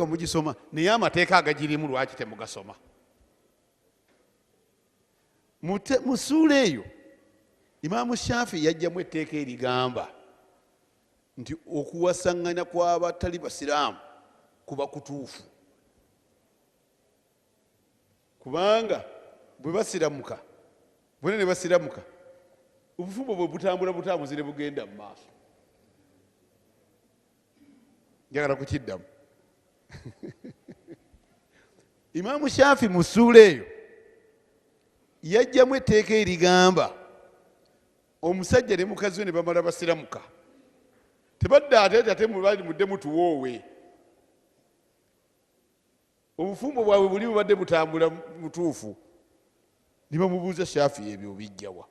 mugisoma naye amateeka agagirimu lwaki temugasoma? Mu ssuula eyo Imaamu Shaafi yajjamu etteeka erigamba nti okuwasaŋŋana kw'abatali basiraamu kuba kutuufu, kubanga bwe basiramuka bonna ne basiramuka obufumbo bwe butambula butambuzi ne bugenda mu maaso. Njagala kukiddamu. Imaamu Shaafi mu ssuula eyo yajjamu etteeka erigamba omusajja ne mukazi we ne bamala basiramuka tebadde ate mubali mudde mutuwoowe, obufumbo bwabwe buli bubadde butambula mutuufu. Ne bamubuuza Shaafi ebyo bijjawa,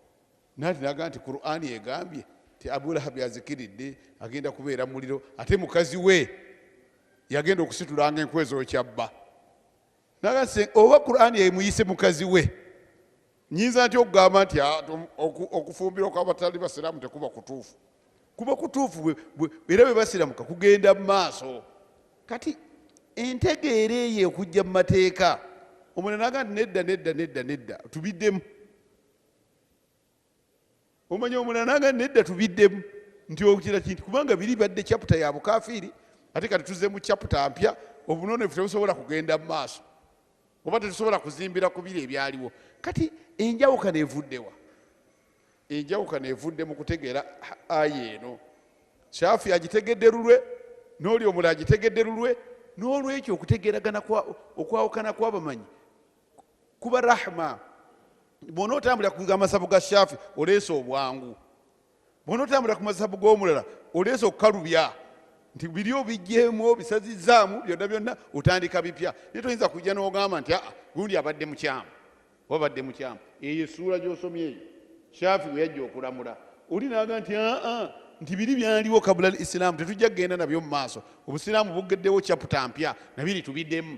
naati naga nti Qur'ani egambye ti Abu Lahabi azikiridde agenda kubeera muliro, ate mukazi we yagenda okusitulanga enkwe z'okyabba. Naga nti oba Qur'ani emuyise mukazi we, nyinza nti okugamba nti okufumbira kw'abatali basiraamu tekuba kutuufu. Kuba kutuufu era bwe basiramuka kugenda mu maaso. Kati entegeera eyo okujja mu mateeka, omulala naga nti nedda tubiddemu. Omanya omulala naga nedda tubiddemu nti okira kintu kubanga biri badde chapita ya bukafiiri, ate kati tuzze mu chapita mpya, obunonefu tebusobola kugenda mu maaso oba tetusobola kuzimbira ku biri ebyaliwo. Kati enjawukana evuddewa? Enjawukana evudde mu kutegeera aya eno. Shaafi agitegedde lulwe, n'oli omulala agitegedde lulwe. N'olwekyo okutegeeragana okwawukana kw'abamanyi kuba rahma. Bw'onootambulira ku amasabu ga Shaafi oleese obwangu, bw'onootambulira ku masabu g'omulala oleese okukalubya nti biri obijjeemu bisazizzaamu byonna byonna otandika bipya. Naye toyinza kujja n'ogamba nti gundi abadde mukyamu wabadde mukyamu. Eyo essuula gy'osomye eyo Shaafi bwe yajja okulamula oli naaga nti biri byaliwo kabula al-Islaamu tetujja kugenda nabyo mu maaso. Obusiraamu bugeddewo chapita mpya nabiri tubiddemu.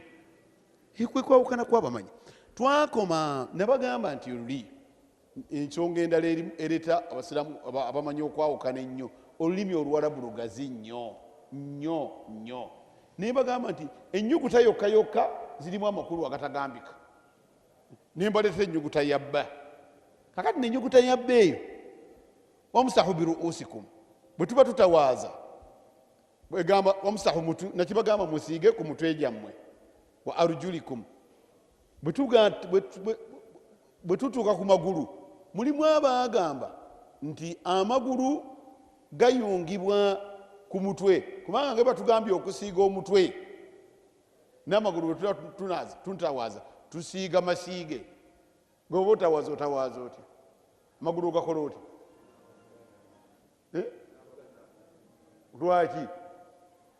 Kwe kwawukana kw'abamanyi. Twakoma nabagamba nti oluli ensonga endala ereeta abasiraamu abamanyi okwawukana ennyo, olulimi Oluwarabu lugazi nnyo. Naye bagamba nti ennyuguta yokka zirimu amakulu agatagambika. Ne mbaleeta ennyuguta ya bba. Kakati n'ennyuguta ya bba eyo wamsahu biruusikum, bwe tuba tutawaaza bwegamba wamsahu mutu nakibagamba musiige ku mutwe gyammwe, wa arjulikum bwe tutuuka ku magulu. Mulimu abaagamba nti amagulu gayungibwa ku mutwe, kubanga nga batugambye okusiiga omutwe n'amagulu bwe tuba tutawaaza tusiiga masiige. Ng'oba otawaaza otya? Amagulu ogakola otya? Lwaki?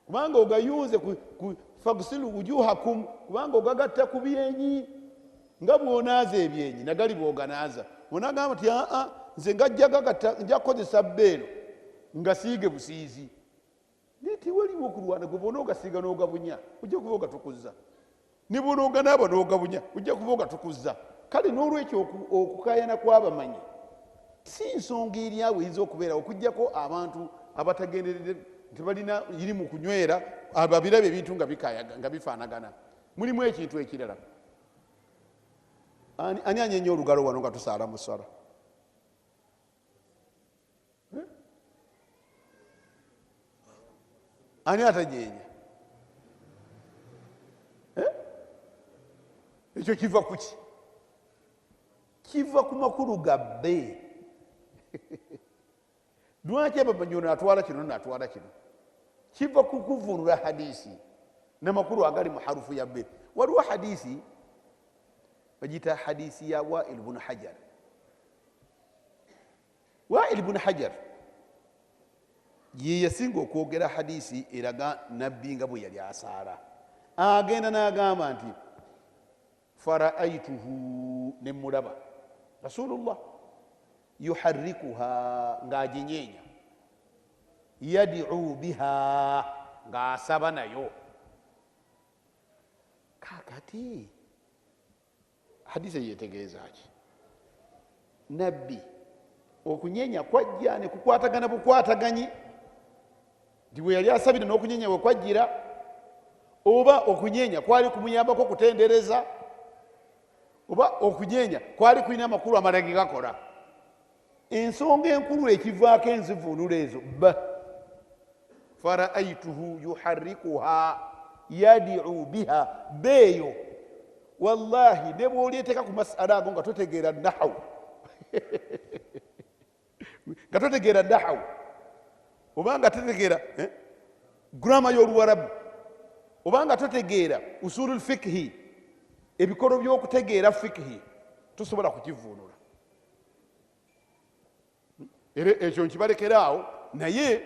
Kubanga ogayuuze ku fagsilu wujuhakum, kubanga ogagatta ku byenyi nga bw'onaaza ebyenyi nagali bw'oganaaza. Onagamba nti nze nja kukozesa bbeeno ngasiige busiizi. Naye tewaliwo okulwana gwe bw'ona ogasiiga n'ogabunya ojja kuba ogatukuzza, ne bw'ona oganaaba n'ogabunya ojja kuba ogatukuzza. Kale n'olwekyo okukaayana kw'abamanyi si nsonga eri awo eyinza okubeera okuggyako abantu abatagenderedde tebalina iri mu kunywera babirabe ebintu nga bifaanagana. Mulimu ekintu ekirala. Ani anyenya olugalo wano nga tusaala mu ssala? Ani atajeenya? Ekyo kiva ku ki? Kiva ku makulu gabbe. Lwaki abamanyi ono atwala kino n'atwala kino? Kiva ku kuvunula hadisi n'amakulu agali mu harufu ya bbe. Waliwo hadisi bagita hadisi ya Wa'il ibn Hajar. Wa'il ibn Hajar ye yasinga okwogera hadisi eraga nabbi nga bwe yali asaala. Agenda n'agamba nti faraaituhu, ne mulaba Rasulullah yuharrikuha ng'aginyeenya, yad'u biha ng'asaba nayo. Kakati hadisi yetegeeza ki? Nabbi okunyeenya kwajja ne kukwatagana bukwataganyi, nti bwe yali asabira n'okunyeenya bwe kwajjira oba okunyenya kwali kumuyambako kutendereza oba okunyenya kwali kulina amakulu amalala ge gakola ensonga enkulu ekivaako enzivuunula ezo faraaituhu yuharikuha yadiu biha beeyo wallahi ne bwolyeteeka ku masala ago nga totegeera nahawu nga totegeera nahawu oba nga totegeera gurama y'oluwarabu oba nga totegeera usulu lfikhi ebikolo by'okutegeera fikhi tosobola kukivuunula era ekyo nkibalekeraawo naye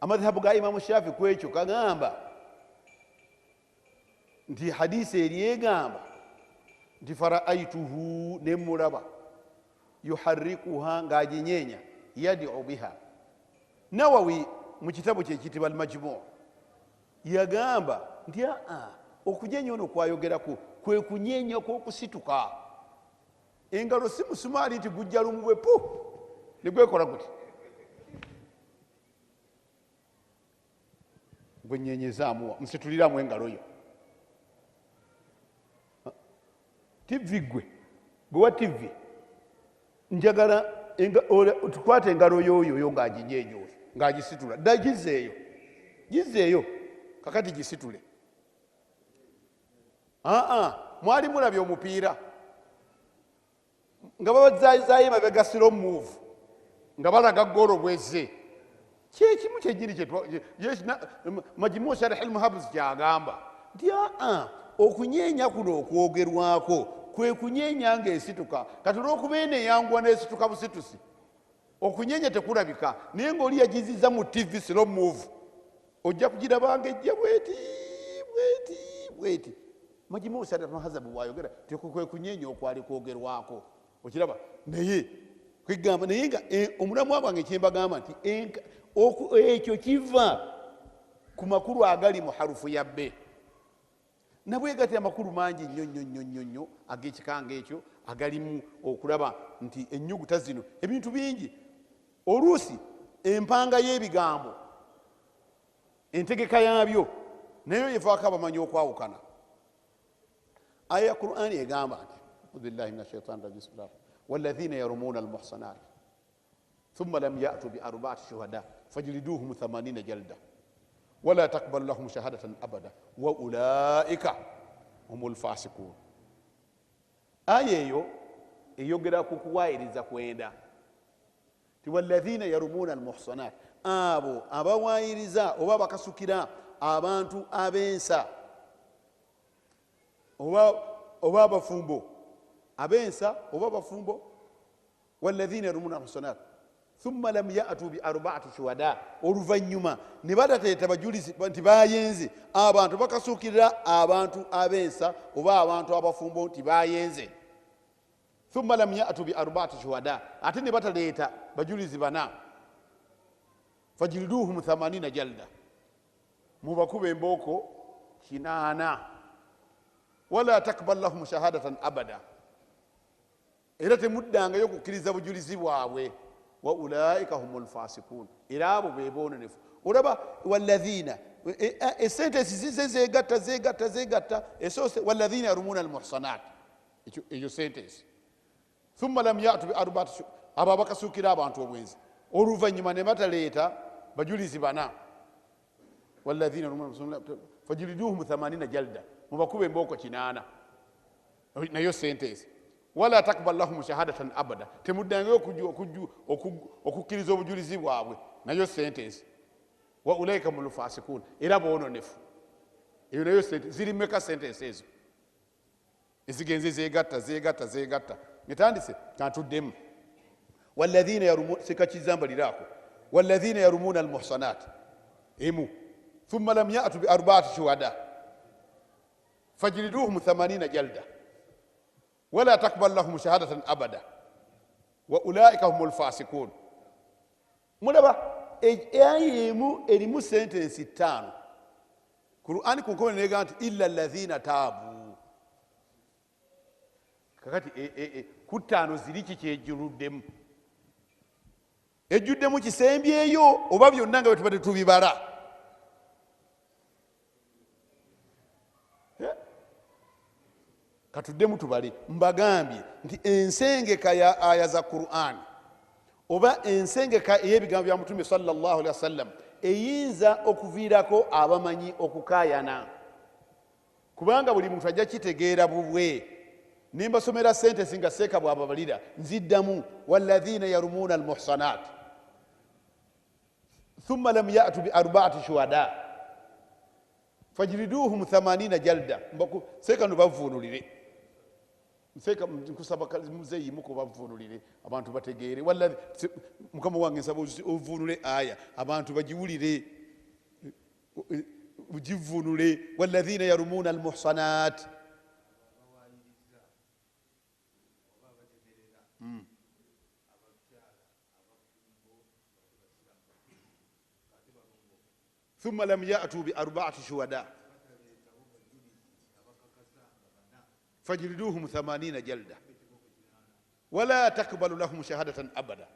amadhabu ga imamu shafi ku ekyo kagamba nti hadisi eri egamba nti faraaituhu nemulaba yuharikuha ng'aginyenya yadiu biha nawawi mu kitabu kyekiyitibwa almajmu yagamba nti okunyenya ono kwayogeraku kwe kunyenya kw'okusituka engalo si musumaali nti gujja lumu bwe pu negwekola guti gwenyenyezaamuwa musituliramu engalo yo tivi gwe gwewa tivi njagala tukwate engalo yoyoyo ng'aginyeenya oyo ng'agisitula dda gizeeyo kakati gisitule mwali mulabye omupiira nga babazaayizayo mabega slow move nga balaga golo bwezze kyekimu kyenyini majimu sharh almuhabs kyagamba nti okunyenya kuno okwogerwako kwe kunyenya ng'esituka kati olw'okuba eno eyanguwa n'esituka busitusi okunyenya tekulabika naye ng'oli yagiziza mu tv slow move ojja kugirabanga ejja bweti majimu sharh almuhabs bwayogera kwe kunyenya okwali kwogerwako okiraba naye kwegamba naye nga omulamu gwange kyembagamba nti ekyo kiva ku makulu agali mu harufu ya bbe nabwegati amakulu mangi nnyo ag'ekikanga ekyo agalimu okulaba nti ennyuguta zino ebintu bingi oluusi empanga y'ebigambo entegeka yabyo nayo yevaako abamanyi okwawukana aya ya qur'ani egamba nti auzubillahi min ashaitan rajim والذين يرمون المحصنات ثم لم يأتوا بأربعة شهداء فجلدوهم 80 جلدة ولا تقبل لهم شهادة أبدا وأولئك هم الفاسقون آية يوغرا كوكوايريزا كويندا والذين يرمون المحصنات aba waayiriza oba bakasukira abantu abensa oba abafumbo abensa oba bafumbo walladhina yarumuna almuhsanat thumma lam ya'tu bi arba'ati shuhada oluvanyuma ne batateeta bajulizi nti bayenze abantu bakasukirira abantu abensa oba abantu abafumbo nti bayenze thumma lam ya'tu bi arba'ati shuhada ate ne bataleeta bajulizi bana fajilduhum 80 jalda mubakube emboko 8 wala takbal lahum shahadatan abada era temuddanga yokukkiriza bujulizi bwabwe wa ulaika humul fasikun era abo bebonenefu olaba walladhina esentesi zize zegatta esose walladhina yarumuna almuhsanat eyo sentesi thumma lam ya'tu bi arba'ati aba bakasukira abantu obwenzi oluvanyuma ne bataleeta bajulizi bana walladhina yarumuna almuhsanat fajliduhum 80 jalda mubakube emboko 8 nayo sentesi wala takbal lahum shahadatan abada temuddange okukkiriza obujulizi bwabwe nayo sentence wa ulaika mul fasikun era bononefu eyo nayo sentence ziri meka sentence ezo ezigenze zegatta netandise kantuddemu walladhina yarumun sikakizamba lirako walladhina yarumuna almuhsanat emu thumma lam ya'tu bi arba'ati shuhada fajliduhum 80 jalda ولا تقبل لهم شهادة أبدا وأولئك هم الفاسقون mulaba eyayemu erimu sentensi 5 Qur'ani kunkome negamba nti illa alladhina taabu kakati ku 5 ziri kikyejjuluddemu ejjuddemu kisembyeyo oba byonna nga bwe tubadde tubibala katuddemu tubale mbagambye nti ensengeka ya aya za Qur'an oba ensengeka ey'ebigambo bya Mutume sallallahu alaihi wasallam eyinza okuviirako abamanyi okukayana, kubanga buli muntu ajja kitegeera bubwe. Nembasomera sentence nga seeka bw'ababalira nziddamu walladhina yarumuna almuhsanat thumma lam ya'tu bi arba'ati shuhada fajriduhum 80 jalda. Seeka nubavunulire, seeka nkusaba muzeeyi muko bavunulire abantu bategeere. Mukama wange nsaba ovunule aya abantu bagiwulire, ugivunule. walladhina yarumuna almuhsanat ثم لم يأتوا بأربعة شهداء فاجلدوهم 80 جلدة ولا تقبل لهم شهادة أبدا.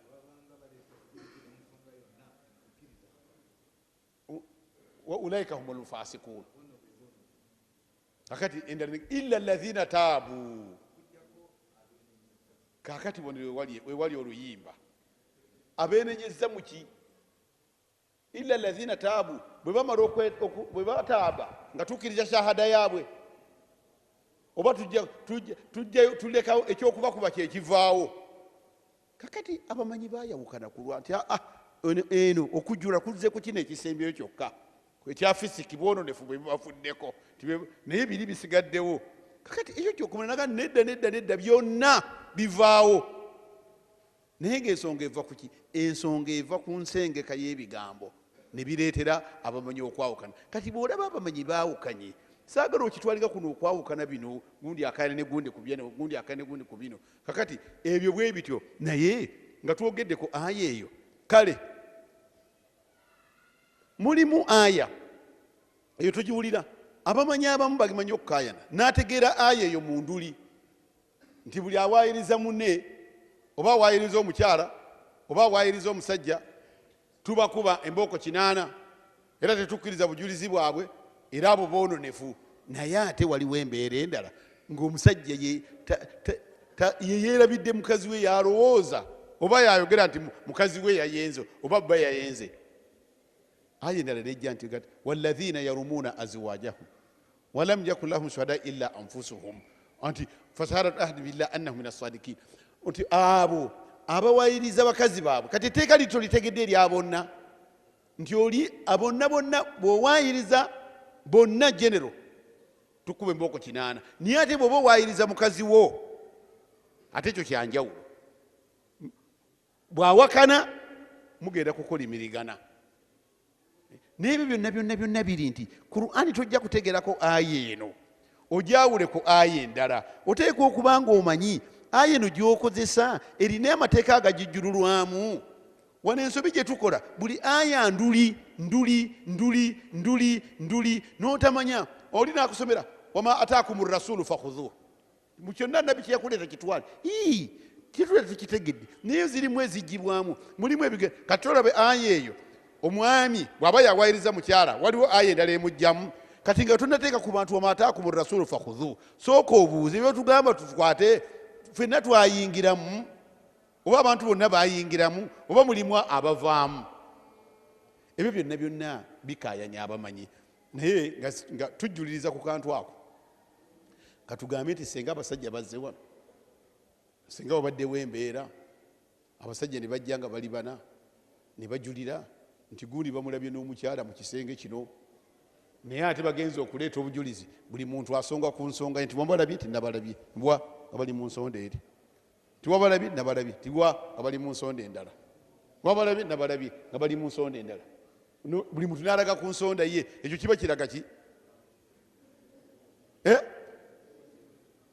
وأولئك هم الفاسقون. إلا الذين تابوا kakati wewali oluyimba abenenyeza muki illa alladhina taabu bwe bataaba nga tukiriza shahada yaabwe oba tulekawo ekyokubakuba kyekivaawo. Kakati abamanyi bayawukana kulwa nti eno okujjula kuzze ku kino ekisembyeyo kyokka ekya fisiki bwononefu bwe bibafuddeko naye biri bisigaddewo. Kakati ekyo kyokumanaga nedda byonna bivaawo. Naye ng'ensonga eva ku ki? Ensonga eva ku nsengeka y'ebigambo ne bireetera abamanyi okwawukana. Kati bw'olaba abamanyi baawukanye, saagala okitwalira kuno okwawukana bino, gundi akaayana ne gundi ku bino, gundi akaayana ne gundi ku bino. Kakati ebyo bwe bityo, naye nga twogedde ku aya eyo, kale mulimu aya eyo tugiwulira abamanyi abamu bagimanyi okukaayana n'ategeera aya eyo mu nduli nti buli awaayiriza munne oba awaayiriza omukyala oba awaayiriza omusajja tubakuba embooko 8 era tetukkiriza bujulizi bwabwe era abo boononefu. Naye ate waliwo embeera endala ng'omusajja yeerabidde mukazi we yalowooza oba yayogera nti mukazi we yayenze oba bba yayenze. Aya endala nejja nti walladhina yarumuna azwajahum walam yakun lahum shuhada illa anfusuhum anti fasaharat ahdi billah annahum min as-sadiqin. Nti abo abawaayiriza bakazi baabwe, kati etteeka lito litegedde eri abonna nti oli abonna bonna bw'owaayiriza bonna genero tukuba embooko 8. Naye ate bw'oba owaayiriza mukazi wo ate ekyo kyanjawulo. Bw'awakana mugenda kukolimirigana. N'ebyo byonna biri nti Qur'ani tojja kutegerako aya eno ojawule ku aya endala. Oteekwa okuba ng'omanyi aya eno gy'okozesa erina amateeka agagijjululwamu. Wano ensobi gye tukola buli aya nduli n'otamanya oli naakusomera wama ataakumu rasulu fakhudhuhu mu kyonna nabbi kye yakuleeta kitwale kituleeta tukitegedde naye zirimu ezigibwamu mulimu kati olabe aya eyo omwami bw'aba yawaayiriza mukyala waliwo aya endala emujjamu. Kati nga tonnateeka ku bantu wama ataakumu rasulu fakhudhuhu sooka obuuze byotugamba tukwate ffenna twayingiramu oba abantu bonna bayingiramu oba mulimu abavaamu. Ebyo byonna bikaayanya abamanyi. Naye nga tujjuliriza ku kantu ako katugambe nti senga abasajja bazze wano, senga wabaddewo embeera abasajja ne bajja nga bali 4 ne bajulira nti gundi bamulabye n'omukyala mu kisenge kino, naye ate bagenza okuleeta obujulizi buli muntu asonga ku nsonga nti wabalabye nti nabalabye mbwa abali mu nsonda eri, tiwabalabye nabalabye tiwa abali mu nsonda endala, wabalabye nabalabye nga bali mu nsonda endala. Buli muntu n'alaga ku nsonda ye. Ekyo kiba kiraga ki?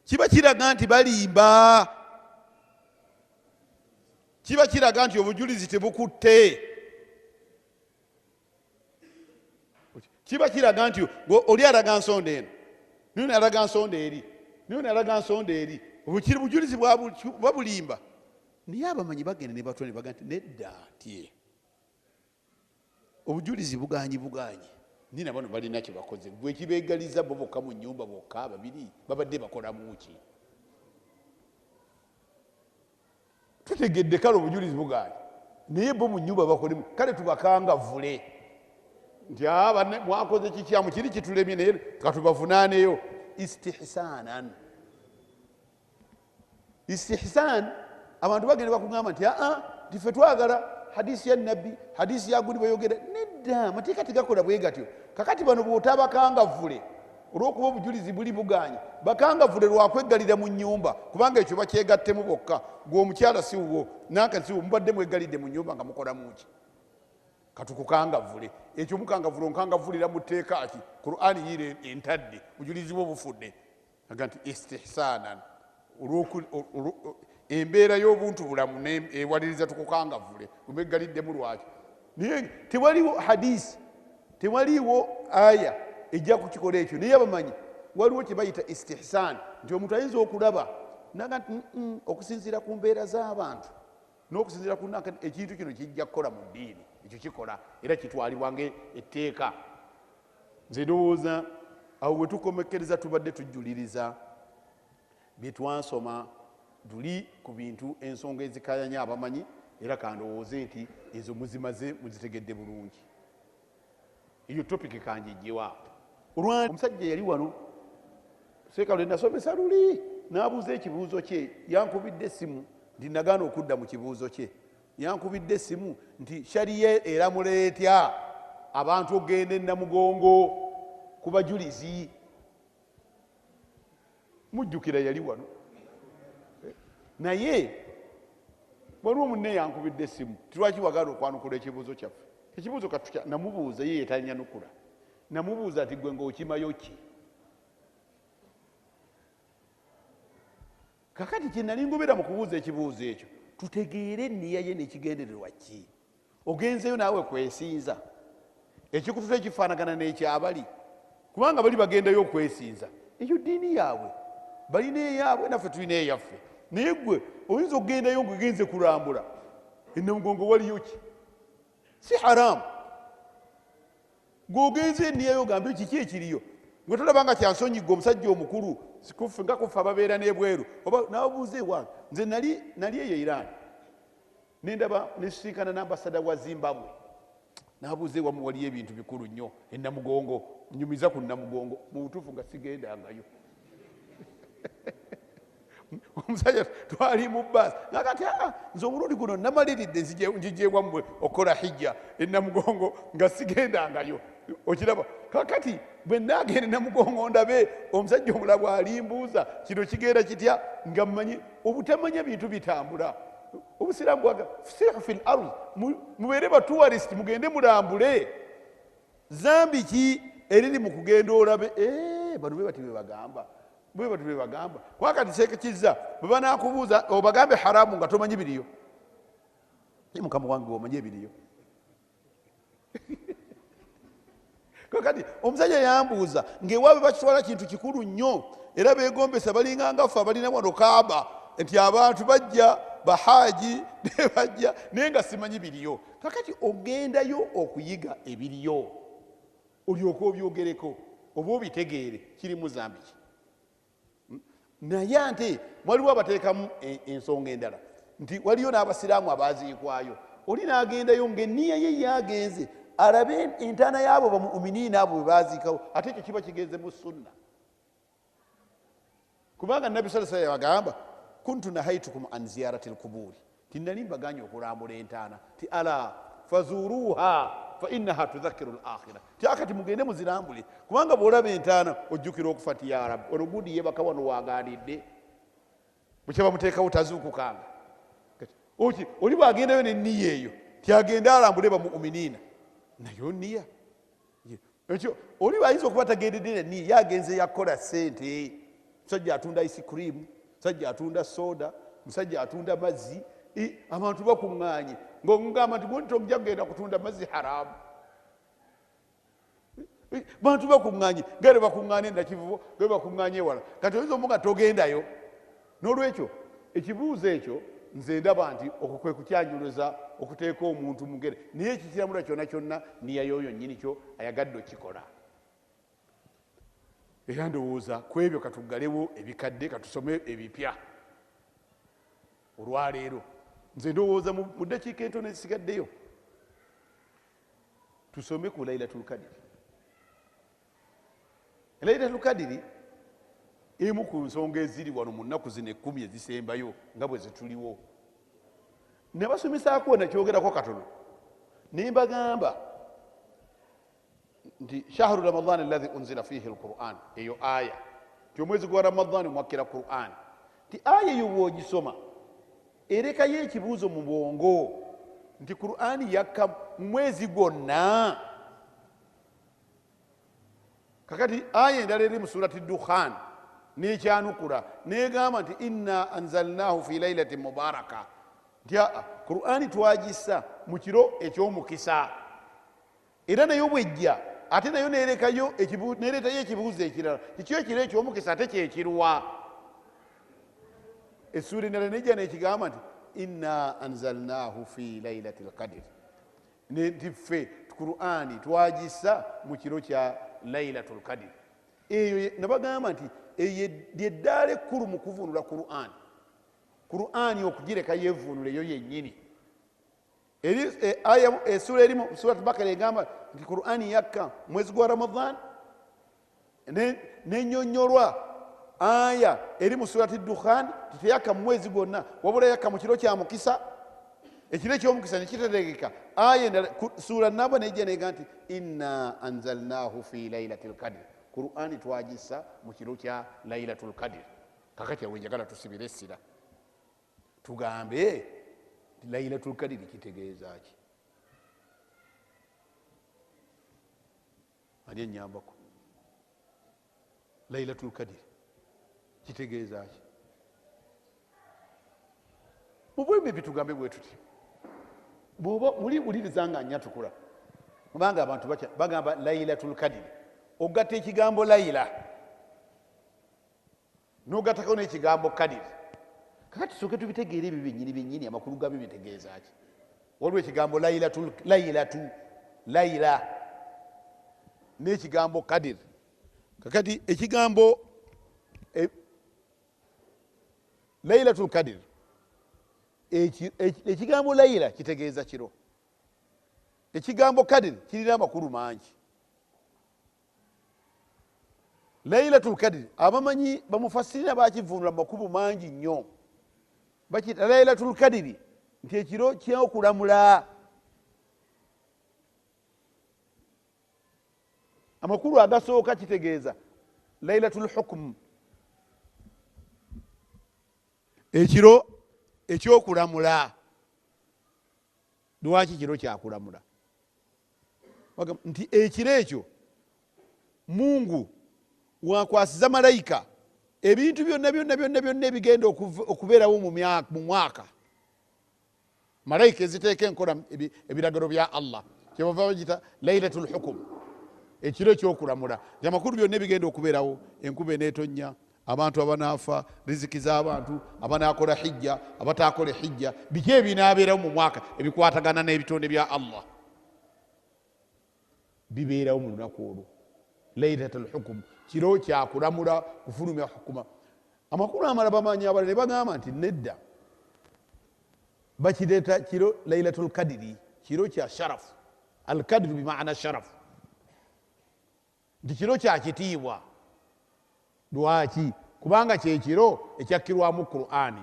Kiba kiraga nti balimba, kiba kiraga nti obujulizi tebukutte, kiba kiraga nti oli alaga nsonda eno niyo alaga nsonda eri niyo alaga nsonda eri, obukiri bujulizi babulimba. Naye abamanyi bagenda ne batwala ne baga nti nedda tye obujulizi buganyi nina bano balina kye bakoze gwe kibeegaliza bo bokka mu nnyumba bokka babiri babadde bakolamu ki tutegedde kale obujulizi bugaali naye bo mu nnyumba bakolemu kale tubakangavule nti mwakoze kikyamu kiri kitulemye naye katubavunaaneyo istihsanan abantu bagenda bakugamba nti tife twagala hadisi ya nabbi hadisi ya guli bayogera nedda amateeka tegakola bwe gatyo kakati bano bw'otabakangavule olw'okuba obujulizi buli buganye bakangavule lwakwegalira mu nnyumba kubanga ekyo bakyegattemu bokka gwe omukyala si wuwo nanka si wuwo mubadde mwegalidde mu nnyumba nga mukolamu ki katukukangavule ekyo mukangavule onkangavulira mu tteeka ki Qur'ani yire entadde bujulizi bwo bufudde aga nti istihsanan embeera y'obuntu bulamu ewaliriza tukukangavule umegaliddemu lwaki naye tewaliwo hadisi tewaliwo aya ejja kukikola ekyo naye abamanyi waliwo kye bayita istihsan nti omuntu ayinza okulaba naga nti okusinziira ku mbeera z'abantu n'okusinziira ku naka ekintu kino kijja kukola mu ddiini ekyo kikola era kitwalibwa etteeka nze ndowooza awo we tukomekereza tubadde tujjuliriza bye twansoma tuli ku bintu ensonga ezikayanya abamanyi era kandowooze nti ezo muzimaze muzitegedde bulungi eyo topiki kanjijjewa omusajja yali wano seekalo nasomesa luli n'abuuza ekibuuzo kye yankubidde essimu nti nagaana okudda mu kibuuzo kye yankubidde essimu nti shariya eramula etya abantu okgenda e Namugongo ku bajulizi mujjukira yali wano naye waliwo munne yankubidde essimu tilwaki wagaana okwanukula ekibuuzo kyaffe ekibuuzo katutya namubuuza ye yetanyanukula namubuuza ati gwe ng'okimayo ki kakati kye nali ngobera mu kubuuza ekibuuzo ekyo tutegeere enniya ye n'ekigendererwa ki ogenzeyo naawe kwesinza ekikututa ekifaanagana n'ekyabali kubanga bali bagendayo okwesinza ekyo ddiini yaabwe balina eyaabwe naffe tulina eyaffe naye gwe oyinza okugendayo ngaogenze kulambula e Namugongo waliyo ki si haramu ng'ogenze enniyayo ogambe kiki ekiriyo nga tolabanga kyansonyiga omusajja omukulu nga kufa ababeera n'ebweru oba nababuuza ewange nze nali eyo Iran nendaba nesisinkana n'ambasada wa Zimbabwe nababuuza ewamu waliyo ebintu bikulu nnyo e Namugongo nyumiza ku Namugongo mu butuufu nga sigendangayo omusajja twali mu bbaasi nakati nze omulundi guno namaliridde njijjeewammwe okukola hijja e Namugongo nga sigendangayo okiraba kakati bwe naagenda e Namugongo ndabe omusajja omulala bw'alimbuuza kino kigenda kitya nga mmanyi obutamanya bintu bitambula obusiraamu bwaga sihu fil ard mubeere ba tourist mugende mulambule zambi ki eriri mu kugenda olabe bano be bati be bagamba kwakati seekekizza bwe banaakubuuza obagambe haramu nga tomanyi biriyo mukama wange omanyi ebiriyo kakati omusajja yambuuza ng'ewaabe bakitwala kintu kikulu nnyo era beegombesa balinganga ffe abalina wano Kaaba nti abantu bajja bahaaji ne bajja naye nga simanyi biriyo kakati ogendayo okuyiga ebiriyo olyoka obyogereko oba obitegeere kirimu zambi ki naye ate waliwo abateekamu ensonga endala nti waliyo n'abasiraamu abaziikwayo oli n'agendayo ng'enniya ye yagenze alabe entaana y'abo bamuuminiina abo bwe baziikawo ate ekyo kiba kigenze mu sunna kubanga nabbi sallallahu alayhi wa sallam yagamba kuntu nahaitukum an ziyarati lkubuuri ti nali mbaganye okulambula entaana ti ala fazuruha fa innaha tudhakiru lakhira ti akati mugende muzirambule kubanga bw'olaba entaana ojjukira okufa ti ya rabbi olugudi yebaka wano waganidde bukya bamuteekawo tazuukukanga oli bwagendayo nenniya eyo tiagende alambule bamuuminiina nayo nniya ekyo oli bayinza okuba tagendedde nenniya yagenze yakukola ssente musajja atunda ice cream musajja atunda soda musajja atunda mazzi abantu bakuŋŋaanye ng'omugamba nti gonti omujja kugenda kutunda mazzi haramu bantu bakuŋŋaanye ngale bakuŋŋaanye nakivubo ge bakuŋŋaanye ewala kati oyinza omuga togendayo n'olwekyo ekibuuzo ekyo nze ndaba nti okwo kwe kukyanjuluza okuteeka omuntu mugere naye ekikiramula kyonna kyonna niya yoyo nnyini kyo ayagadde okikola. Era ndowooza ku ebyo katuggalewo ebikadde katusome ebipya olwaleero. Nze ndowooza mu ddakiika entono ezisigaddeyo tusome ku Lailatul Qadr. Lailatul Qadr emu ku nsonga eziri wano mu nnaku zino 10 ezisembayo nga bwe zituliwo. Nabasomesaako nakyogerako katono ne mbagamba nti shahru Ramadan alladhi unzila fihi alquran, eyo aya ti omwezi gwa Ramadan mwakira Quran, ti aya eyo bw'ogisoma erekayo ekibuuzo mu bwongo nti Quran yakka mwezi gwonna. Kakati aya endala eri mu surati Dukhan nekyanukula negamba nti inna anzalnahu fi lailatin mubaraka, nti Quran twagissa mu kiro ekyomukisa. Era nayo bwejja ate nayo neretayo ekibuuzo ekirala, kikyo ekiro ekyomukisa ate kyekirwa. Essura endala nejja nekigamba nti inna anzalnahu fi lailatil qadr, nti ffe Quran twagissa mu kiro kya Lailatul Qadr. Eyo nabagamba nti eyo lyeddaala ekkulu mu kuvunula Quran. Quran okugireka yeevunula eyo yennyini. Essura eri mu Surat Bakara egamba nti Quran yakka mwezi gwa Ramadan, nenyonyolwa aya eri mu Surati Dukhan teyakka mu mwezi gwonna wabula yakka mu kiro kya mukisa. Ekiro ekyomukisa nekiteregeka. Aya endala sura nabo nejja negamba nti inna anzalnahu fi lailatil qadr, Quran twagissa mu kiro kya Lailatul Qadr. Kakati awo njagala tusibire essira tugambe nti Lailatul Qadr kitegeeza ki? Ani ennyambako? Lailatul Qadr kitegeeza ki? Mubwembe bitugambe bwe tuti bwoba muli wuliriza nga nyatukula kubanga abantu bagamba Lailatul Qadr, ogatta ekigambo Laila n'ogattako n'ekigambo Qadr. Kakati tusooke tubitegeera ebyo byennyini amakulu gabyo bitegeeza ki? Waliwo ekigambo Laila n'ekigambo Qadr. Kakati ekigambo Lailatul Qadr, ekigambo Laila kitegeeza kiro, ekigambo Qadr kirina amakulu mangi. Lailatul Qadr abamanyi bamufassirira bakivunula makubu mangi nnyo. Bakita Lailatul Qadr nti ekiro ky'okulamula. Amakulu agasooka kitegeeza Lailatul Hukm, ekiro ekyokulamula. Lwaki kiro kyakulamula? Nti ekiro ekyo Mungu wakwasiza malayika ebintu byonna ebigenda okubeerawo mu mwaka. Malayika eziteeka enkola ebiragiro bya Allah, kyebava bagita Lailatul Hukm, ekiro ekyokulamula. Amakulu byonna ebigenda okubeerawo, enkuba eneetonnya, abantu abanaafa, riziki z'abantu, abanaakola hijja, abataakola hijja, biki ebinaabeerawo mu mwaka ebikwatagana n'ebitonde bya Allah bibeerawo mu lunaku olwo. Lailatul Hukm, kiro kyakulamula, kufulumya hukuma. Amakulu amala bamanyi abalala ne bagamba nti nedda bakireeta kiro Lailatul Qadr, kiro kya sharafu. Al Qadr bimaana sharafu, nti kiro kya kitiibwa. Lwaki? Kubanga kyekiro ekyakkirwamu Qur'ani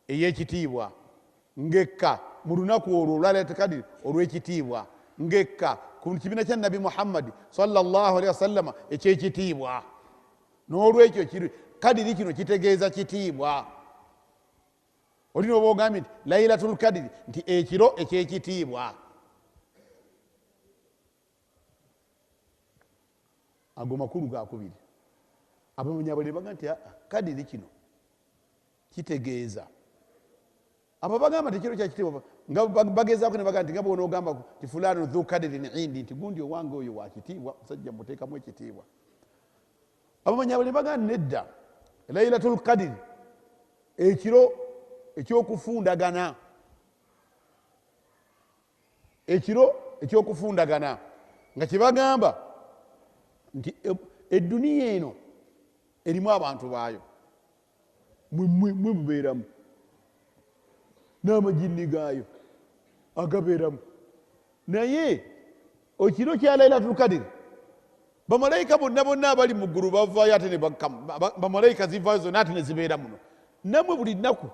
ey'ekitiibwa, ngekka mu lunaku olwo olwa Lailatul Qadr olw'ekitiibwa, ngekka ku kibiina kya Nabi Muhammad sallallahu alaihi wasallam ekyekitiibwa. N'olwekyo Qadr kino kitegeeza kitiibwa. Olina oba ogambye nti Lailatul Qadr nti ekiro ekyekitiibwa. Ago makulu gakubiri. Abamanyi abalala baga nti Qadr kino kitegeeza, abo bagamba nti kiro kyakitiibwa nga bagezaako ne baga nti nga bw'onoogamba nti fulaanu dhu qadrin indi, nti gundi owange oyo wakitiibwa, musajja muteekamu ekitiibwa. Abamanyi abalala baga nti nedda, Lailatul Qadr ekiro ekyokufundagana, ekiro ekyokufundagana nga kyebagamba nti edduniya eno erimu abantu baayo mwe mubeeramu n'amajini gaayo agabeeramu naye ekiro kya Lailatul Qadr bamalayika bonna abali mu ggulu bavaayo ate ne bakkamu bamalayika zivaayo zonna ate ne zibeera muno nammwe buli nnaku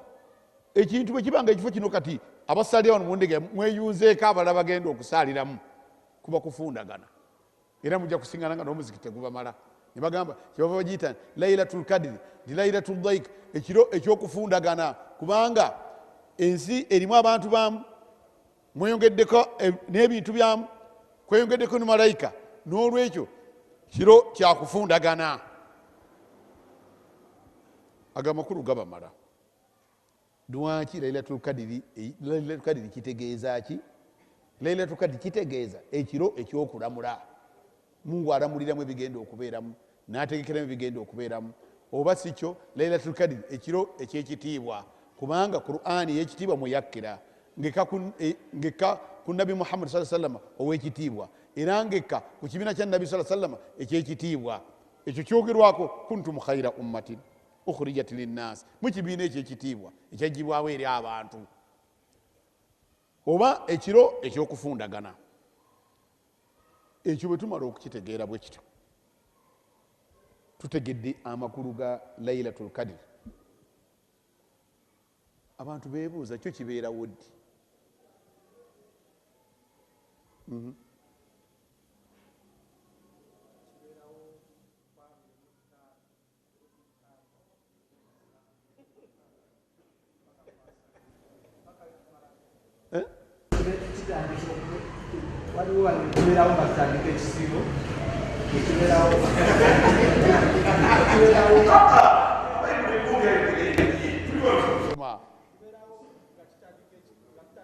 ekintu bwe kibanga ekifo kino kati abasaalira wano mu ndege mweyunzeeko abalala bagenda okusaaliramu kuba kufundagana era mujja kusingana nga n'omuziki tegubamala ne bagamba kyebava bagiyita Lailatul Qadr ndi Lailatul Dhaik ekiro ekyokufundagana kubanga ensi erimu abantu baamu mweyongeddeko n'ebintu byamu kweyongeddeko ne malayika n'olwekyo kiro kyakufundagana agamakulu gabamala lwaki Lailatul Qadr kitegeeza ki? Lailatul Qadr kitegeeza ekiro ekyokulamula Mungu alamuliramu ebigenda okubeeramu n'ategekeramu ebigenda okubeeramu oba si kyo Lailatul Qadr ekiro ekyekitiibwa kubanga Qur'ani y'ekitiibwa mweyakkira ngeka ku Nabi Muhammad sallallahu alaihi wasallam ow'ekitiibwa era ngeka ku kibiina kya Nabi sallallahu alaihi wasallam ekyekitiibwa ekyo kyogerwako kuntum khayra ummatin ukhrijat linnas mu kibiina ekyekitiibwa ekyagibwawo eri abantu oba ekiro ekyokufundagana ekyo bwe tumala okukitegeera bwe kityo tutegedde amakulu ga Lailatul Qadr abantu beebuuza kyo kibeerawo ddi waliwo kibeerawo nga tutandika ekisibo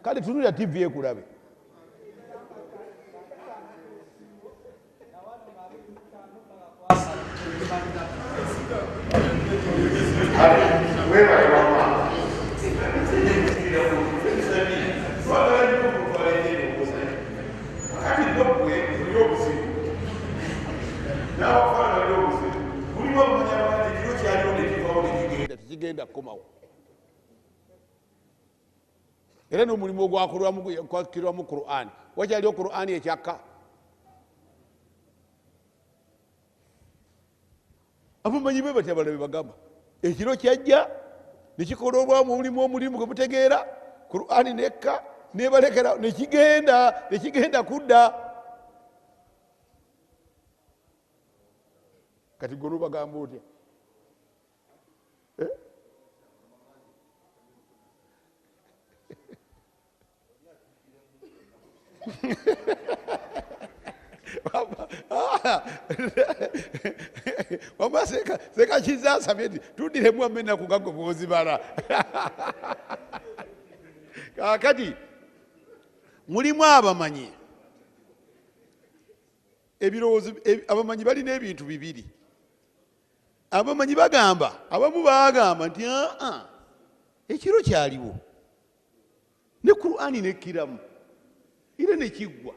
kale tunulira TV ekulabe tekigenda kukomawo era n'omulimu ogwakkirwamu Qur'ani wakyaliwo Qur'ani ekyakka abamanyi be batya balala be bagamba ekiro kyajja nekikola obwamu omulimu gwe mutegeera Qur'ani nekka nebalekera nekigenda kudda kati gwe nobagamba otya wama seka kizasabye nti tuddiremu amenaku gagwe bwozibala kakati mulimu abamanyi ebirowoozo abamanyi balina ebintu bibiri abamanyi bagamba abamu bagamba nti ekiro kyaliwo ne Qur'ani nekkiramu era nekiggwa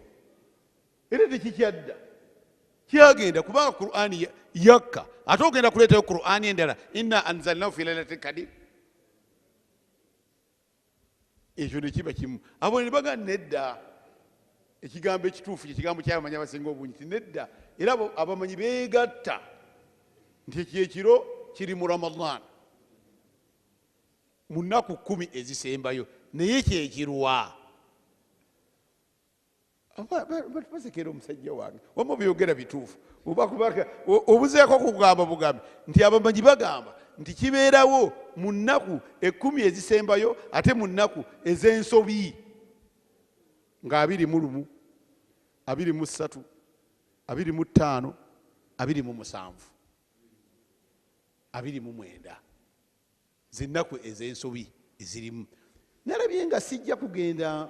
era tekikyadda kyagenda kubanga Qur'ani yakka ate ogenda kuleetayo Qur'ani endala inna anzalnahu fi lailatil qadr ekyo nekiba kimu abo ne bagamba nedda ekigambo ekituufu ekigambo kyabamanyi abasinga obungi ti nedda era abamanyi beegatta nti ekyekiro kiri mu Ramadan mu nnaku 10 ezisembayo naye kyekirwa basekera omusajja wange wama byogera bituufu obuzeeko kugamba bugambe nti abamanyi bagamba nti kibeerawo mu nnaku 10 ezisembayo ate mu nnaku ez'ensobi nga 21, 23, 25, 27, 29 zinnaku ez'ensobi ezirimu. Nalabye nga sijja kugenda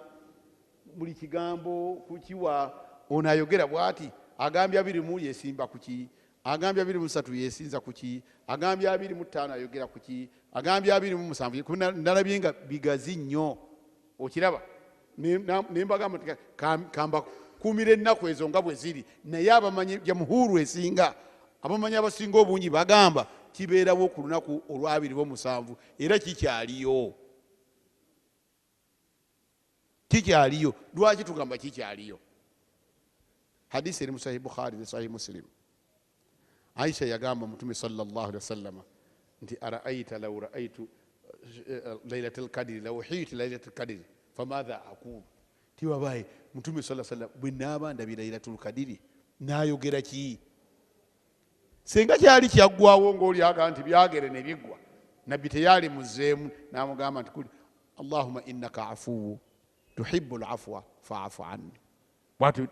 buli kigambo kukiwa ono ayogera bw'ati agambye 21 yesimba kuki, agambye 23 yesinza kuki, agambye 25 ayogera kuki, agambye 27. Nalabye nga bigazi nnyo okiraba nembagamba nti kamba kumira ennaku ezo nga bwe ziri, naye abamanyi jamuhuru esinga, abamanyi abasinga obungi bagamba kibeerawo ku lunaku olw'27 era kikyaliyo. Lwaki tugamba kikyaliyo? Hadisi eri mu Sahih Bukhari ne Sahih Muslim. Aisha yagamba Mutume sallallahu alaihi wasallam nti araaita law raaitu lailatul qadri law hiitu lailatul qadri famadha aqulu, tiwabaye Mutume sallallahu alaihi wasallam bwe naaba ndabye lailatul qadri nayogera ki? Senga kyali kyaggwawo ng'oli aga nti byagere ne biggwa, nabbi teyali muzeemu, namugamba nti kuli Allahumma innaka afuwu tuhibbu al-afwa fa'fu anni. Bwatu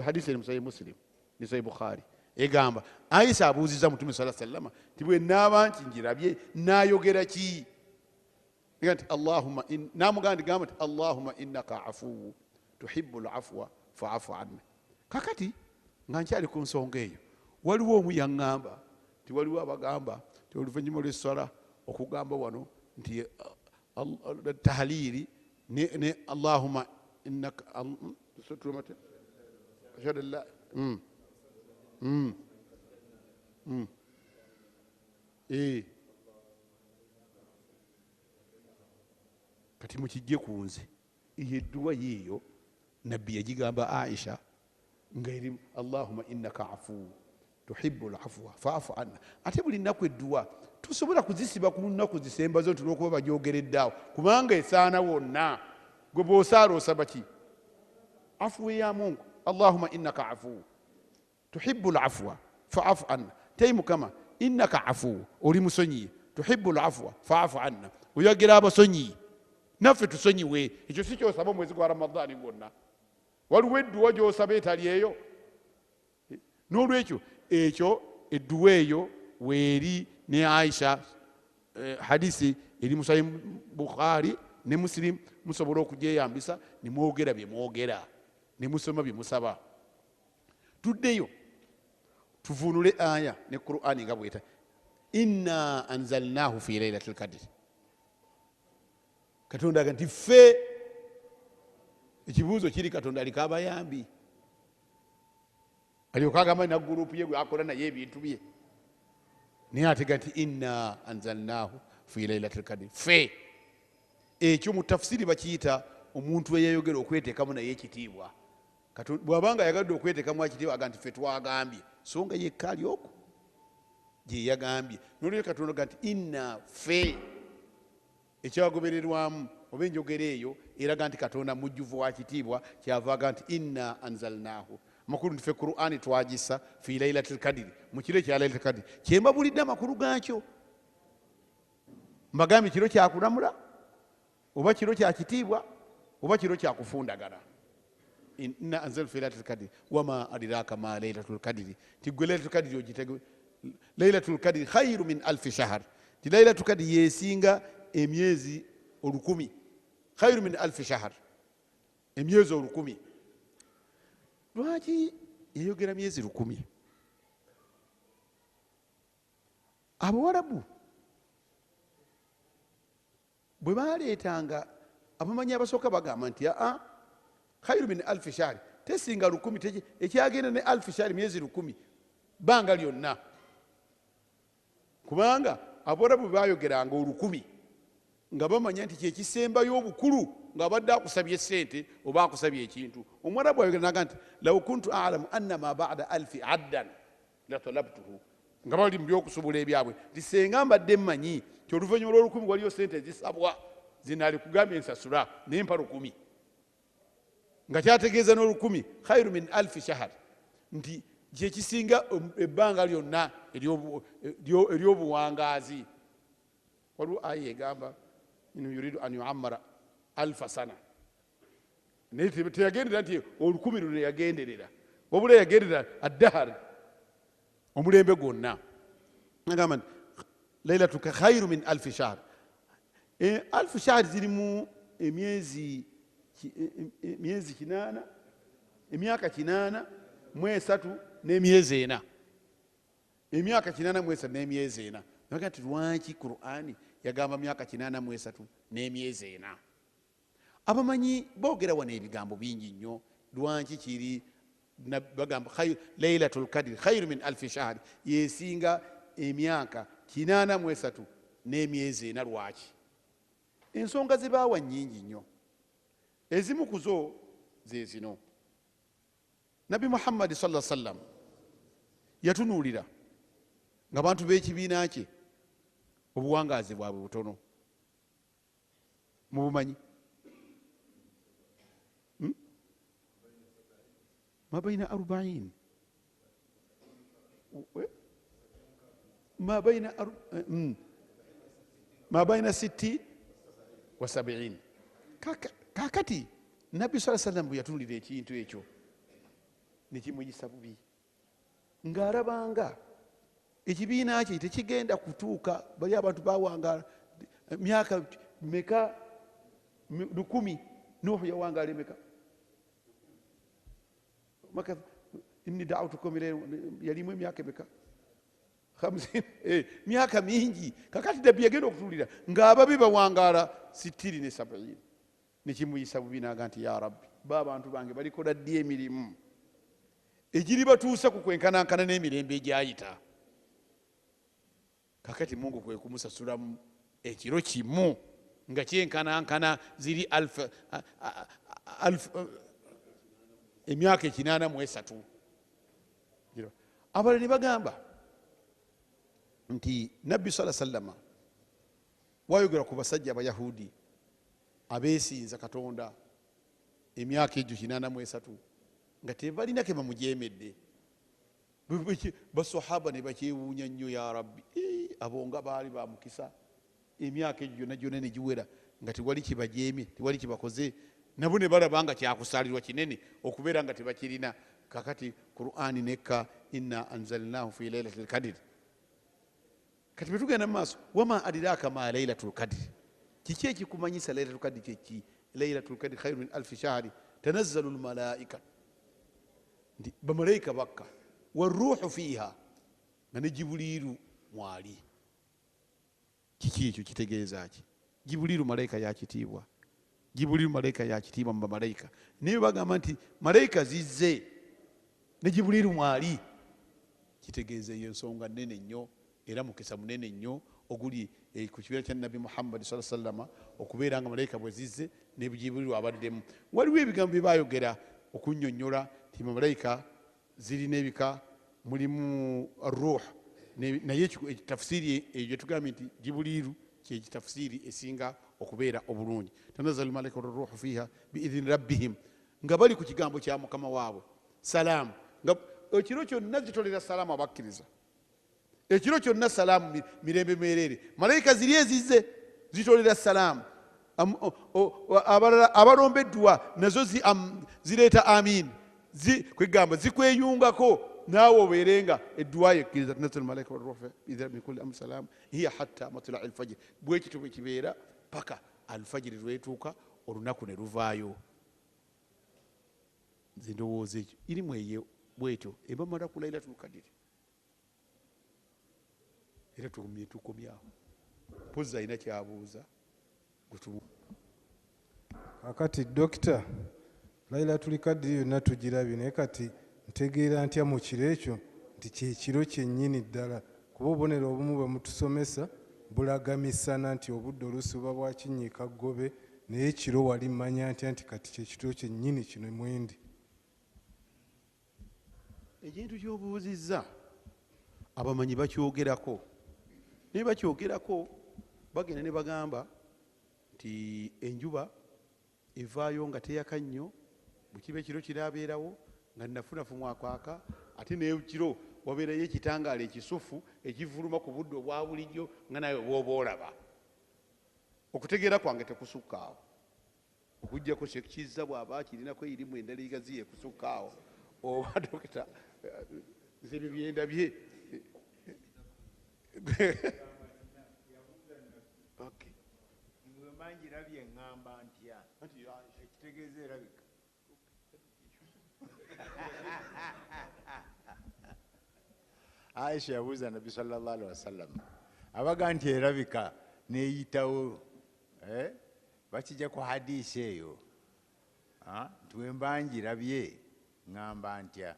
hadisi eri mu Sahih Muslim ne Sahih Bukhari egamba Aisha abuuziza Mutume sallallahu alaihi wasallam ti bwe naaba nti njirabye nayogera ki? Nti Allahumma namugamba nti Allahumma innaka afuwu tuhibbu al-afwa fa'fu anni. Kakati nga nkyali ku nsonga eyo, waliwo omu yaŋŋamba ti waliwo abagamba ti oluvannyuma lw'essala okugamba wano nti tahliri ne Allahumma innaka ashhadu la kati mukijje ku nze eyo edduwa yeeyo nabbi yagigamba Aisha nga eri Allahumma innaka afuwu tuhibbu al-afwa fa'fu anna. Ate buli nnaku edduwa tusobola kuzisiba ku nnaku zisembazo nti olwokuba bagyogereddeawo, kubanga esaana wonna gwe bw'osaala osaba ki? Afuwe ya Mungu. Allahumma innaka afuwu tuhibbu al-afwa fa'fu anna. Teyi Mukama innaka afuwu, oli musonyiye, tuhibbu al-afwa fa'fu anna, oyogera abasonyiye, naffe tusonyiwe. Ekyo si kyosaba omwezi gwa Ramadhaani gwonna. Waliwo edduwa gy'osaba etali eyo? N'olwekyo ekyo edduwa eyo weeri ne Aisha. Hadisi eri mu Sahih Bukhari ne Muslim, musobola okugyeyambisa ne mwogera bye mwogera ne musoma bye musaba. Tuddeyo tuvuunule aya ne Qur'ani nga bweta inna anzalnahu fi lailatul qadr. Katonda aga nti ffe, ekibuuzo kiri Katonda aliko abayambi, alyoka agamba na gurupu ye gwe akola naye ebintu bye, naye atega nti inna anzalnahu fi lailatul qadr. Ffe ekyo mu tafsiri bakiyita omuntu eyayogera okweteekamu naye ekitiibwa. Bw'abanga ayagadde okweteekamu ekitiibwa aga nti ffe twagambye, so nga yekka ali okwo gye yagambye. N'olwekyo Katonda aga nti inna ffe, ekyagobererwamu oba enjogera eyo eraga nti Katonda mujjuvu wa kitiibwa, kyava aga nti inna anzalnahu. Amakulu nti ffe Qur'ani twagisa fi lailatul qadr, mu kiro ekya lailatul qadr. Kyembabulidde amakulu gaakyo, mbagambye kiro kyakulamula oba kiro kya kitiibwa oba kiro kya kufundagana. Inna anzalnahu fi lailatul qadr wama adraka ma lailatul qadr. Tigwe lailatul qadr ogitege, lailatul qadr khairu min alfi shahr. Ti lailatul qadr yesinga emyezi 1000, khairu min alfi shahr, emyezi 1000. Lwaki yayogera myezi 1000? Abawarabu bwe baleetanga, abamanyi abasooka bagamba nti khairu min alfi shahr, tesinga 1000, ekyagenda ne alfi shahr myezi 1000 banga lyonna. Kubanga Abawarabu bayogeranga 1000 nga bamanya nti kyekisembayo obukulu ng'abadde akusabye sente oba akusabye ekintu. Omwarabu ayogera naga nti law kuntu a'lamu anna ma ba'da alfi addan la talabtuhu, nga bali mu by'okusobola ebyabwe, nti senga mbadde mmanyi ti oluvannyuma lw'olukumi waliyo sente ezisabwa zinaali kugambye ensasula nempa 1000, nga kyategeeza n'olukumi khairu min alfi shahr, nti kyekisinga ebbanga lyonna ery'obuwangaazi. Waliwo aya egamba yuridu an yuammara alfa sana, naye teyagenderera nti 1000 luno yagenderera, wabula yagenderera addahar, omulembe gwonna. Agamba nti lailatuka khairu min alfi shahr. Alfu shahr zirimu emyezi 8, emyaka 8 mu 3 n'emyezi 4, emyaka 8 mu 3 n'emyezi 4. Naga nti lwaki Qur'ani yagamba myaka 8 mu 3 n'emyezi 4? abamanyi boogera wano ebigambo bingi nnyo lwanki kiri bagamba lailatul kadiri khairu min alfi shahri yesinga emyaka 83 n'emyezi 4 lwaki ensonga zibaawa nnyingi nnyo ezimu ku zo ze zino nabi muhammadi sallallahu alaihi wasallam yatunuulira nga bantu b'ekibiina kye obuwangaazi bwabwe butono mubumanyi ما بين 40 ما بين 60 و 70 kakati nabbi saa sallam bwe yatunulira ekintu ekyo nekimuyisa bubi ng'alabanga ekibiina kye tekigenda kutuuka bali abantu bawangala myaka meka 1000 nuhu yawangala emeka maka inni da'awtukum yalimu myaka meka 50 myaka mingi kakati nabbi yagenda okutulira ng'ababi bawangala 60 ne 70 nekimuyisa bubi naga nti ya rabbi b'abantu bange balikola ddi emirimu egiri batuusa ku kwenkanankana n'emirembe egyayita kakati mungu kwe kumusasulamu ekiro kimu nga kyenkanankana ziri emyaka 83 abalala ne bagamba nti nabbi sala sallama wayogera ku basajja abayahudi abeesinza katonda emyaka egyo 83 nga tebalina ke bamujemedde basahaba ne bakyewuunya nnyo ya rabbi abo nga baali bamukisa emyaka egyo gyonna gyonna ne giwera nga tewali kibajemye tewali kibakoze nabo ne balaba nga kyakusaalirwa kinene okubeera nga tebakirina kakati qur'ani nekka inna anzalnahu fi lailatil qadr kati betugenda mu maaso wama adiraka ma lailatul qadr kiki ekikumanyisa lailatul qadr kyeki lailatul qadr khairu min alfi shahri tanazzalu almalaika ndi bamalaika bakka waruhu fiha nga ne jibuliru mwali kiki ekyo kitegeeza ki jibuliru malaika yakitiibwa jibuliru malaika yakitiibwa mu bamalaika naye bagamba nti malaika zizze ne jibuliru mwali kitegeeza eyo ensonga nnene nnyo era mukisa munene nnyo oguli ku kibeera kya nabbi muhammadi saa sallama okubeera nga malaika bwe zizze ne jibuliru abaddemu waliwo ebigambo bye baayogera okunnyonnyola ti malaika zirina ebika mulimu ruh naye tafsiri eyo tugambye nti jibuliru kyekitafsiri esinga okubeera obulungi tanazzalu malaika ruhu fiha biidhini rabbihim nga bali ku kigambo kya mukama waabwe salaamu nga ekiro kyonna zitolera salaamu abakkiriza ekiro kyonna salaamu mirembe mwerere malaika ziri ezizze zitolera salaamu abalombeddwa nazo zireeta amin kwegamba zikweyungako naawe obeerenga edduwa yekkiriza tanazzalu malaika ruhu fiha min kulli amri salaamu hiya hatta matlai lfajiri bwekityo bwe kibeera paka alfajiri lwetuuka olunaku ne luvaayo nze ndowooza ekyo irimu eyo bwetyo ebamala ku lailatul kadiri era tukomyawo pozi alina kyabuuza kakati dokita lailatul kadiri yonna tugirabye naye kati ntegeera ntya mu kiro ekyo nti kyekiro kyennyini ddala kuba obubonero obumu bwe mutusomesa bulaga misana nti obudde oluusi buba bwakinyiika ggobe naye ekiro wali mmanya ntya nti kati kyekiro kyennyini kino mwendi ekintu kyobuuzizza abamanyi bakyogerako naye bakyogerako bagenda ne bagamba nti enjuba evaayo nga teyaka nnyo bwe kiba ekiro kiraabeerawo nga nnafunafu mwakwaka ate naye kiro wabeerayo ekitangaala ekisufu ekivuluma ku budde obwa bulijjo nga nawe bwoba olaba okutegeera kwange tekusukkaawo okuggyako sekizza bw'aba akirinako erimu endala egaziye kusukkaawo oba dokita nze ebyo byenda bye manjirabye eŋŋamba ntya ekitegeeza erabika Aisha yabuuza nabbi sallallahu alaihi wasallam abaga nti erabika neyitawo bakijja ku hadisi eyo nti bwe mba ngirabye ŋŋamba ntya.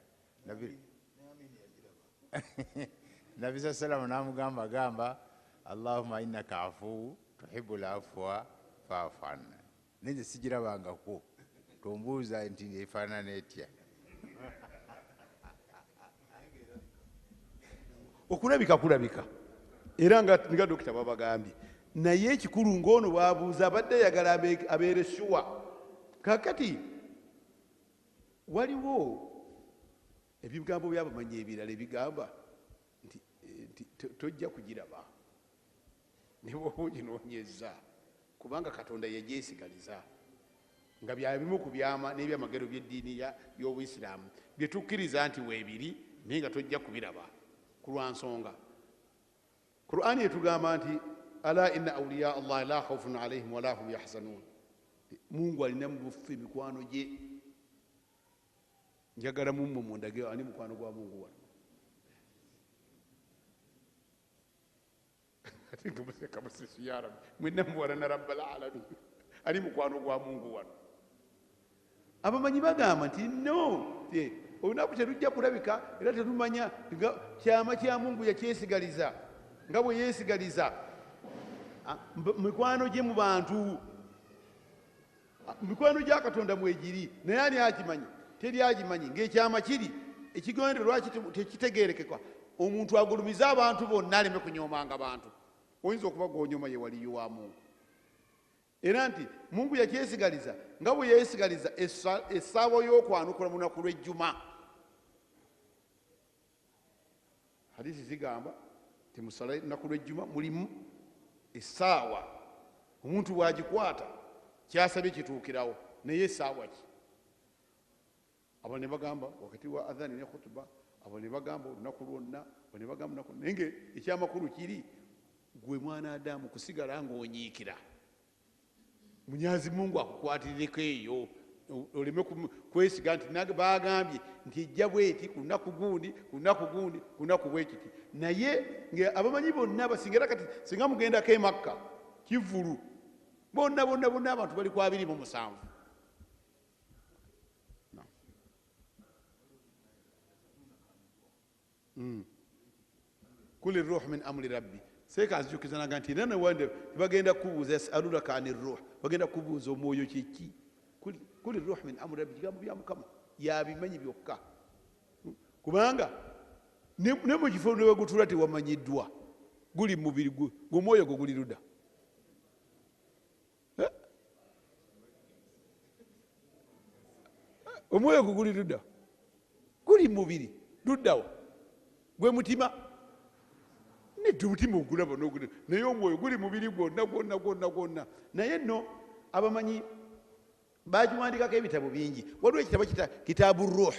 Nabi saa salama n'amugamba gamba Allahumma innaka afuwu tuhibu lafwa faafu anna. Naye nze sigirabangako, tombuuza nti efaanana etya. Okulabika kulabika era nga dokita babagambye, naye ekikulu ng'ono bwabuuza abadde ayagala abeere shuwa. Kakati waliwo ebigambo byabamanyi ebirala ebigamba nti tojja kugiraba ne bwoba oginoonyeza, kubanga Katonda yagyesigaliza nga byabimu ku byama n'ebyamagero by'eddiini y'Obuyisiraamu bye tukkiriza nti weebiri naye nga tojja kubiraba ku lwansonga Qur'ani etugamba nti ala inna awliya Allah la khawfun alayhim wa la hum yahzanun. Mungu alina mu bufu emikwano gye. Njagala mumwe mundage ani mukwano gwa Mungu wano. Ati ngubuseka musisi ya Rabbi mwinna muwala na Rabbal alamin ani mukwano gwa Mungu wano. Abamanyi bagamba nti no olunaku terujja kulabika era tetumanya kyama kya Mungu yakyesigaliza nga bwe yeesigaliza mikwano gye mu bantu. Mikwano gya Katonda mwegiri naye ani akimanyi? Teri agimanyi. Ng'ekyama kiri ekigonde lwaki tekitegeerekeka omuntu agulumiza abantu bonna aleme kunyoomanga bantu. Oyinza okuba gw'onyoma ye waliyo wa Mungu. Era nti Mungu yakyesigaliza nga bwe yeesigaliza essaawa y'okwanukula mu lunaku lw'ejjuma. Hadisi zigamba nti musala lunaku lw'ejjuma mulimu essaawa omuntu bw'agikwata kyasabye kituukirawo naye essaawa ki? Abo ne bagamba wakati wa adhani ne khutuba, abo ne bagamba olunaku lwonna, abo ne bagamba olunaku. Naye ekyamakulu kiri gwe mwana Adamu kusigala ng'onyiikira. Munyazi Mungu akukwatireko eyo oleme kwesiga nti bagambye nti ejja bweti ku lunaku gundi ku lunaku gundi ku lunaku bwekiti. Naye abamanyi bonna basingira kati singa mugendako e Makka Kivulu bonna abantu bali ku 27. Kuli ruh min amri rabbi. Seeka azijukizanaga nti nana wande bagenda kubuuza yasalunaka ani ruh, bagenda kubuuza omwoyo kyeki. Kuli ruh min amri rabbi, kigambo bya Mukama yabimanyi byokka. Kubanga ne mu kifo ne bagutula tewamanyiddwa guli mubiri gw'omwoyo gwo guli ludda. Omwoyo gwo guli ludda, guli mubiri luddawo gwe mutima. Nedda omutima ogulaba n'ogulaba naye omwoyo guli mubiri gwonna. Naye nno abamanyi bagiwandikako ebitabo bingi. Waliwo ekitabo kitaabu ruh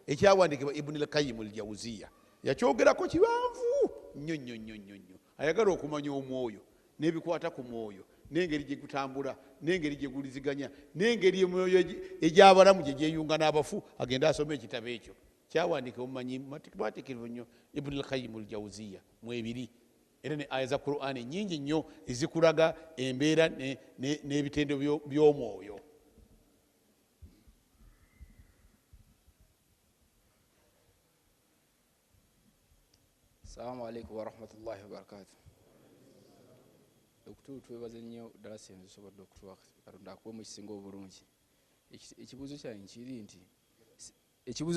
ekyawandikibwa Ibn al-Qayyim al-Jawziyya. Yakyogerako kiwanvu nnyo. Ayagala okumanya omwoyo n'ebikwata ku mwoyo n'engeri gye gutambula n'engeri gye guliziganya n'engeri emyoyo egy'abalamu gye gyeyunga n'abafu. Agenda asoma ekitabo ekyo kyawandika omumanyi matikirivu nnyo Ibn al-Qayyim al-Jawziyya mwebiri. Era ne aya za Qur'ani nyingi nnyo ezikulaga embeera n'ebitendo by'omwoyo. Assalamu alaikum warahmatullahi wabarakatuh. Doktor twebaze nnyo ddala senze sobodde okutuwa Katonda akuwe mu kisinga obulungi. Ekibuuzo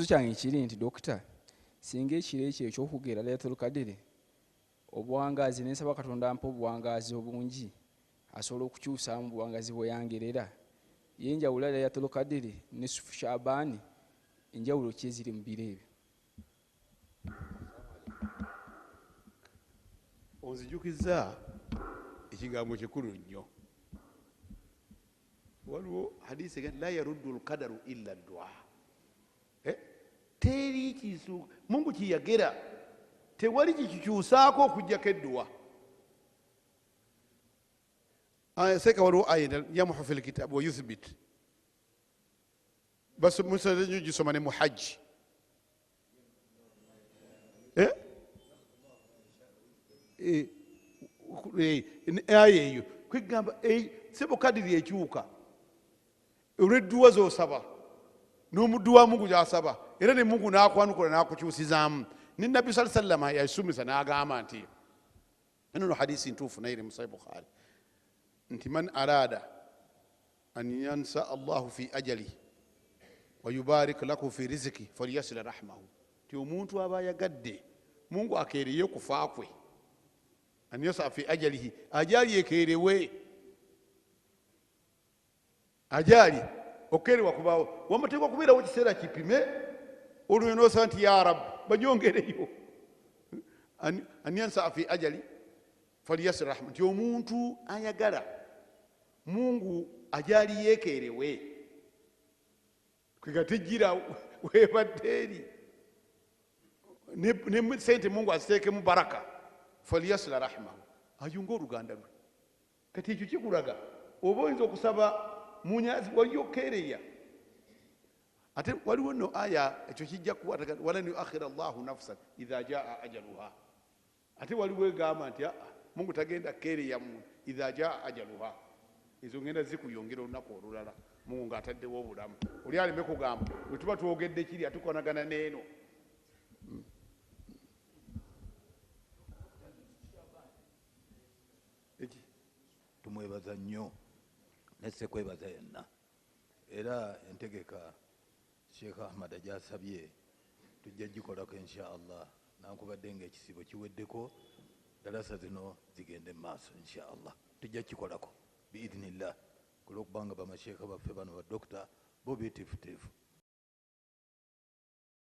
kyange kiri nti dokita, singa ekiro ekyo ekyokugeera Laylatul Qadr obuwangazi nensaba Katonda ampa obuwangazi obungi asobola okukyusaamu obuwangazi bweyangerera, ye enjawulo Laylatul Qadr ne Nisfu Shaaban enjawulo ki eziri mu biro ebyo? Onzijukiza ekigambo kikulu nnyo. Waliwo hadisi egamba la yaruddu al-qadaru illa ad-du'a. Teri kisu Mungu kiyagera tewali kikikyusaako okujjako edduwa. Seeka waliwo aya yamuhu fil kitab wa yuthbit. Bas musalenyo gisoma ne mu hajji. Aya eyo kwegamba sebo kadiri ekyuka olw'edduwa z'osaba n'omuddu wa mungu gy'asaba era ne mungu n'akwanukula n'akukyusizaamu ne nabbi sa sallama yasumisa n'agamba nti eno no hadisi ntuufu naye eri mu sahih bukhari nti man arada an yansa allahu fi ajali wa yubarik lahu fi riziki falyasila rahmahu ti omuntu aba ayagadde mungu akeereye okufa kwe an yansa fi ajalihi ajali ekeerewe ajali okeerewa kubaawo wamateekwa kubeerawo kiseera kipime olwo noosaba nti ya rabbi banyongereyo an yansa fi ajali falyasila rahma nti omuntu ayagala mungu ajali yekeerewe kwegatejjira webadde eri ne sente mungu aziteekemu baraka falyasila rahmahu ayunga oluganda lwe kati ekyo kikulaga oba oyinza okusaba munyazi waliyo keereya ate waliwo no aya ekyo kijja kuwa walan yuakhira llahu nafsan idha jaa ajaluha ate waliwo egamba nti mungu tagenda keereya muntu idha jaa ajaluha ezo ngenda zikuyongera olunaku olulala mungu ngaataddewo obulamu oli aleme kugamba bwe tuba twogedde kiri atukonagana neeno tumwebaza nnyo nesse kwebaza yenna era entegeka sheekh ahmad gyasabye tujja gikolako insha allah nankubadde nga ekisibo kiweddeko dalasa zino zigende mu maaso insha allah tujja kikolako biidhinillah kulwokubanga bamasheekha baffe bano badokita bo beetifuteefu